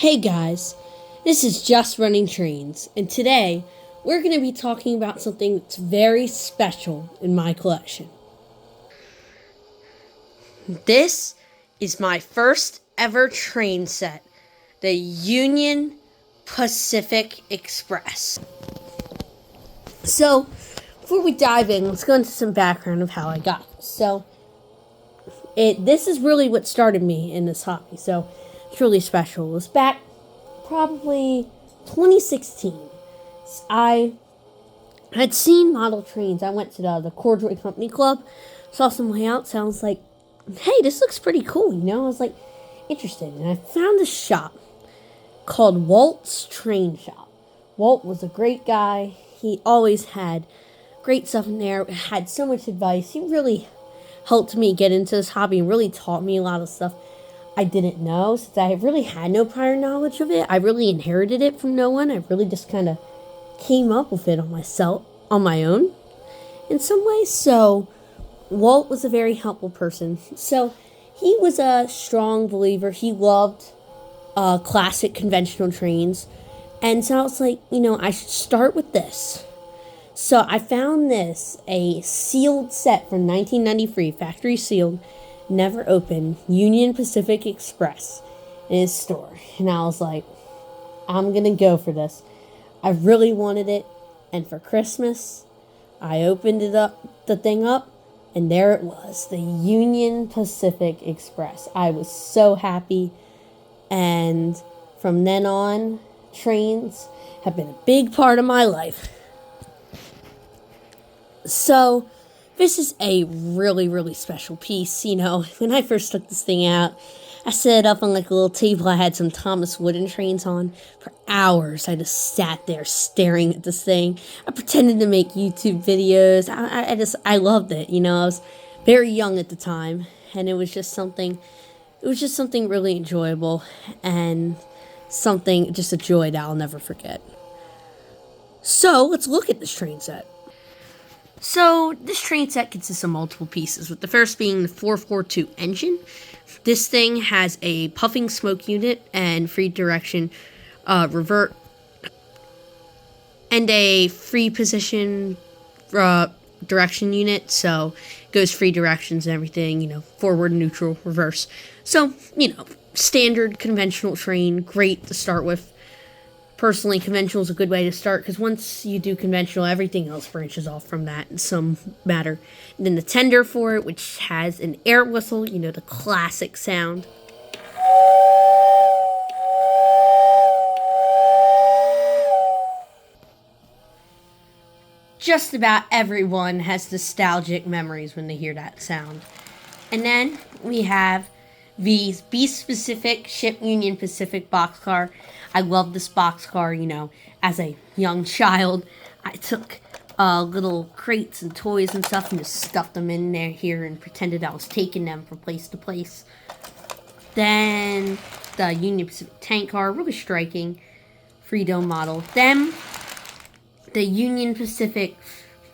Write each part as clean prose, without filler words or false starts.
Hey guys, this is Just Running Trains, and today we're going to be talking about something that's very special in my collection. This is my first ever train set, the Union Pacific Express. So, before we dive in, let's go into some background of how I got this. This is really what started me in this hobby, so it's really special. It was back probably 2016. I had seen model trains. I went to the Corduroy Company Club, saw some layouts, and I was like, hey, this looks pretty cool, I was like, interested. And I found a shop called Walt's Train Shop. Walt was a great guy. He always had great stuff in there, had so much advice. He really helped me get into this hobby and really taught me a lot of stuff I didn't know, since I really had no prior knowledge of it. I really inherited it from no one. I really just kind of came up with it on my own in some ways. So Walt was a very helpful person. So he was a strong believer. He loved classic conventional trains. And so I was like, I should start with this. So I found this, a sealed set from 1993, factory sealed, never opened, Union Pacific Express in his store. And I was like, I'm going to go for this. I really wanted it. And for Christmas, I opened the thing up, and there it was, the Union Pacific Express. I was so happy. And from then on, trains have been a big part of my life. So, this is a really, really special piece. When I first took this thing out, I set it up on like a little table. I had some Thomas Wooden trains on for hours. I just sat there staring at this thing. I pretended to make YouTube videos. I loved it. I was very young at the time, and it was just something really enjoyable, and just a joy that I'll never forget. So, let's look at this train set. So, this train set consists of multiple pieces, with the first being the 442 engine. This thing has a puffing smoke unit and free direction revert, and a free position direction unit, so it goes free directions and everything, forward, neutral, reverse. So, standard conventional train, great to start with. Personally, conventional is a good way to start, because once you do conventional, everything else branches off from that in some matter. And then the tender for it, which has an air whistle, the classic sound. Just about everyone has nostalgic memories when they hear that sound. And then we have the B-specific Ship Union Pacific boxcar. I love this boxcar, as a young child. I took little crates and toys and stuff and just stuffed them in there here and pretended I was taking them from place to place. Then the Union Pacific tank car, really striking, Freedom model. Then the Union Pacific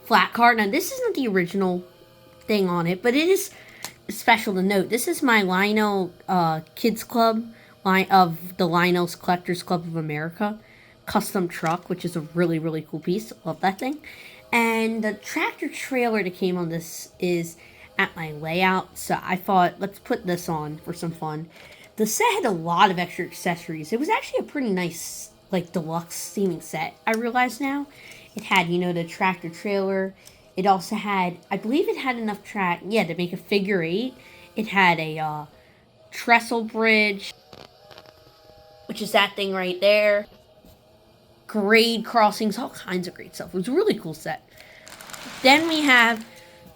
flat car. Now, this isn't the original thing on it, but it is special to note. This is my Lionel Kids Club line of the Lionel's Collectors Club of America custom truck, which is a really, really cool piece. Love that thing. And the tractor trailer that came on this is at my layout, so I thought, let's put this on for some fun. The set had a lot of extra accessories. It was actually a pretty nice, deluxe seeming set, I realize now. It had, the tractor trailer. It also had, I believe it had enough track, to make a figure 8. It had a trestle bridge, which is that thing right there. Grade crossings, all kinds of great stuff. It was a really cool set. Then we have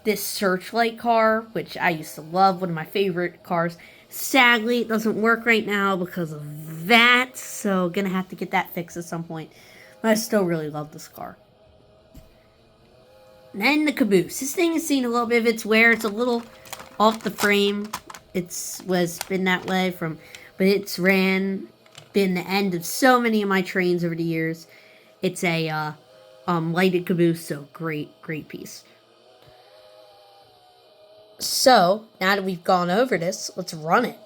this Searchlight car, which I used to love, one of my favorite cars. Sadly, it doesn't work right now because of that, so gonna have to get that fixed at some point. But I still really love this car. And then the caboose. This thing has seen a little bit of its wear. It's a little off the frame. Been that way but it's been the end of so many of my trains over the years. It's a lighted caboose, so great piece. So, now that we've gone over this, let's run it.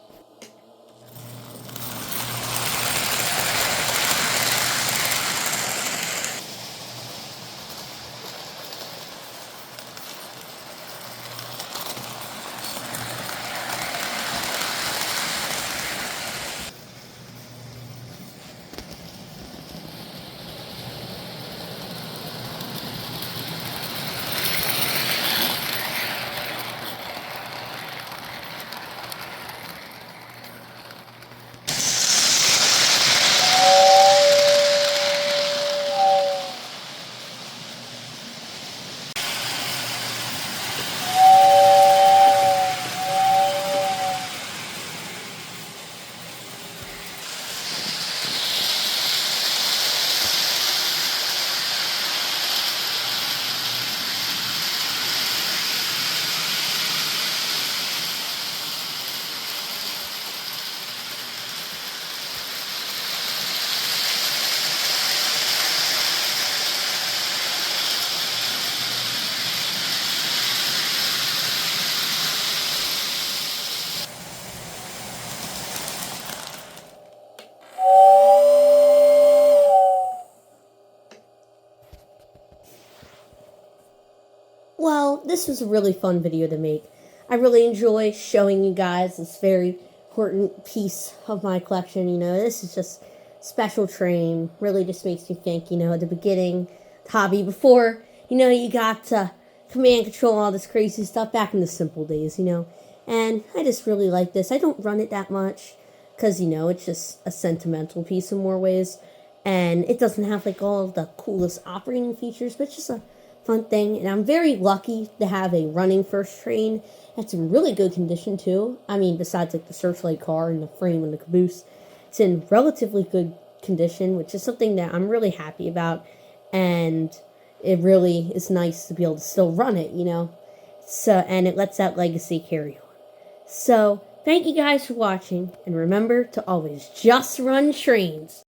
Well, this was a really fun video to make. I really enjoy showing you guys this very important piece of my collection. This is just special train. Really just makes me think, at the beginning, hobby before, you got to command control all this crazy stuff back in the simple days, And I just really like this. I don't run it that much because, it's just a sentimental piece in more ways. And it doesn't have like all of the coolest operating features, but it's just a fun thing. And I'm very lucky to have a running first train that's in really good condition too. I mean, besides like the Searchlight car and the frame and the caboose, it's in relatively good condition, which is something that I'm really happy about. And it really is nice to be able to still run it, So, and it lets that legacy carry on. So, thank you guys for watching, and remember to always just run trains.